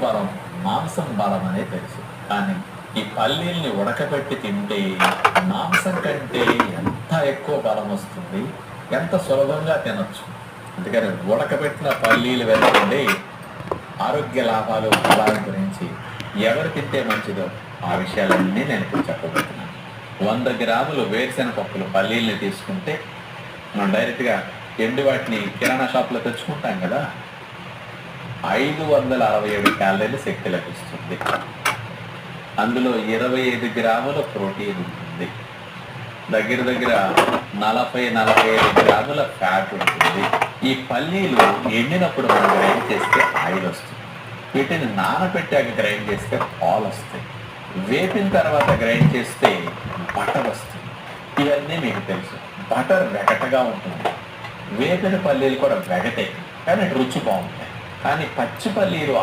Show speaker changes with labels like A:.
A: బలం మాంసం బలం అనే తెలుసు. కానీ ఈ పల్లీల్ని ఉడకబెట్టి తింటే మాంసం కంటే ఎంత ఎక్కువ బలం వస్తుంది, ఎంత సులభంగా తినొచ్చు. అందుకని ఉడకబెట్టిన పల్లీలు వెళ్ళండి ఆరోగ్య లాభాలు బలాల గురించి ఎవరు తింటే మంచిదో ఆ విషయాలన్నీ నేను ఇప్పుడు చెప్పబోతున్నాను. 100 గ్రాములు వేరుశెనగ పప్పులు పల్లీల్ని తీసుకుంటే మనం డైరెక్ట్గా ఎండు వాటిని కిరాణా షాప్లో తెచ్చుకుంటాం కదా, 567 క్యాలరీలు శక్తి లభిస్తుంది. అందులో 25 గ్రాముల ప్రోటీన్ ఉంటుంది. దగ్గర 40-45 గ్రాముల ఫ్యాట్ ఉంటుంది. ఈ పల్లీలు ఎండినప్పుడు మనం గ్రైండ్ చేస్తే ఆయిల్ వస్తుంది. వీటిని నానబెట్టాక గ్రైండ్ చేస్తే పాలు వస్తాయి. వేపిన తర్వాత గ్రైండ్ చేస్తే బటర్ వస్తుంది. ఇవన్నీ మీకు తెలుసు. బటర్ వెగటగా ఉంటుంది. వేపిన పల్లీలు కూడా వెగటే, కానీ రుచి బాగుంటాయి. కానీ పచ్చి పల్లీలు